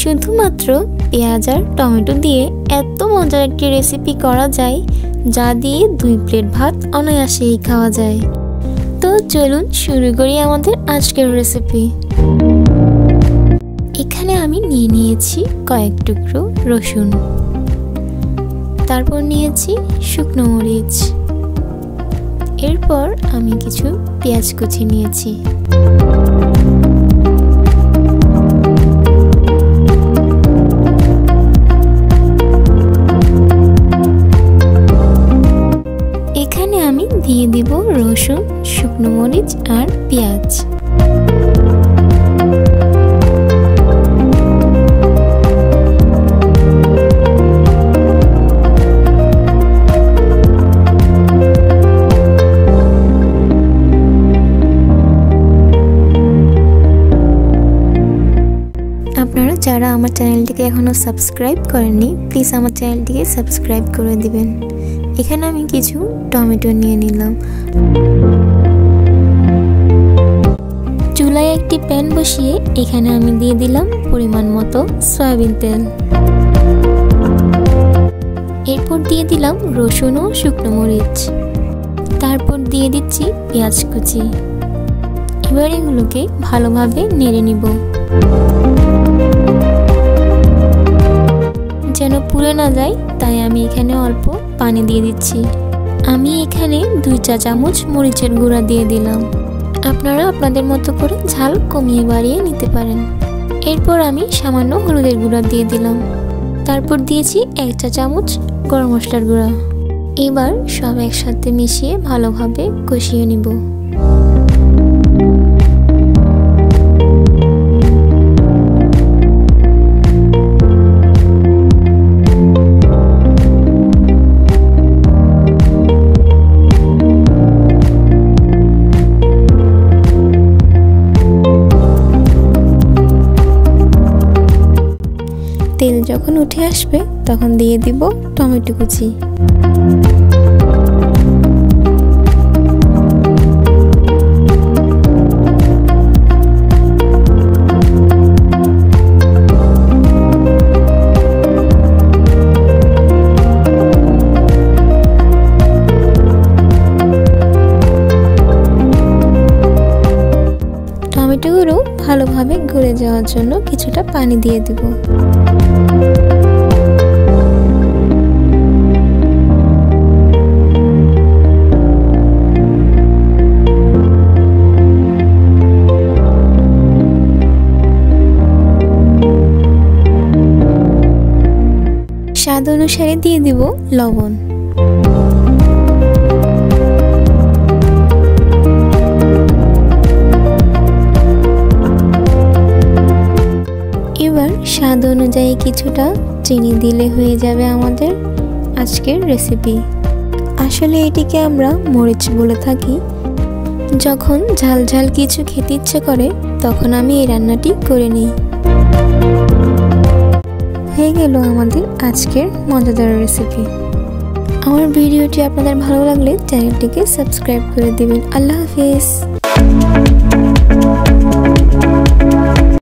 শুধুমাত্র পেঁয়াজ আর টমেটো দিয়ে এত মজার একটি রেসিপি করা যায় যা দিয়ে 2 প্লেট ভাত অনায়াসেই খাওয়া যায়। তো চলুন শুরু করি আমাদের আজকের রেসিপি। এখানে আমি নিয়েছি কয়েক টুকরো রসুন, তারপর নিয়েছি শুকনো মরিচ, এরপর আমি কিছু পেঁয়াজ কুচি নিয়েছি। এখানে আমি দিয়ে দিব রসুন, শুকনো মরিচ আর পেঁয়াজ। আপনারা যারা আমার চ্যানেলটিকে এখনো সাবস্ক্রাইব করেননি প্লিজ আমার চ্যানেলটিকে সাবস্ক্রাইব করে দিবেন। এখানে আমি কিছু টমেটো নিয়ে নিলাম। চুলায় একটি প্যান বসিয়ে এখানে আমি দিয়ে দিলাম পরিমাণ মতো সয়াবিন তেল। এরপর দিয়ে দিলাম রসুন ও শুকনো মরিচ, তারপর দিয়ে দিচ্ছি পেঁয়াজ কুচি। এবার এগুলোকে ভালোভাবে নেড়ে নিব যেন পুড়ে না যায়, তাই আমি এখানে অল্প পানি দিয়ে দিচ্ছি। আমি এখানে 2 চা চামচ মরিচের গুঁড়া দিয়ে দিলাম। আপনারা আপনাদের মতো করে ঝাল কমিয়ে বাড়িয়ে নিতে পারেন। এরপর আমি সামান্য হলুদের গুঁড়া দিয়ে দিলাম, তারপর দিয়েছি 1 চা চামচ গরম মশলার গুঁড়া। এবার সব একসাথে মিশিয়ে ভালোভাবে কষিয়ে নিব। তেল যখন উঠে আসবে তখন দিয়ে দিব টমেটো কুচি। টমেটোগুলো ভালোভাবে গলে যাওয়ার জন্য কিছুটা পানি দিয়ে দিব। স্বাদ অনুসারে দিয়ে দিব লবণ। এবার স্বাদ অনুযায়ী কিছুটা চিনি দিলে হয়ে যাবে আমাদের আজকের রেসিপি। আসলে এটিকে আমরা মরিচ বলে থাকি। যখন ঝাল ঝাল কিছু খেতে ইচ্ছে করে তখন আমি এই রান্নাটি করে নিই। হয়ে গেল আমাদের আজকের মজাদার রেসিপি। আমার ভিডিওটি আপনাদের ভালো লাগলে চ্যানেলটিকে সাবস্ক্রাইব করে দিবেন। আল্লাহ হাফেজ।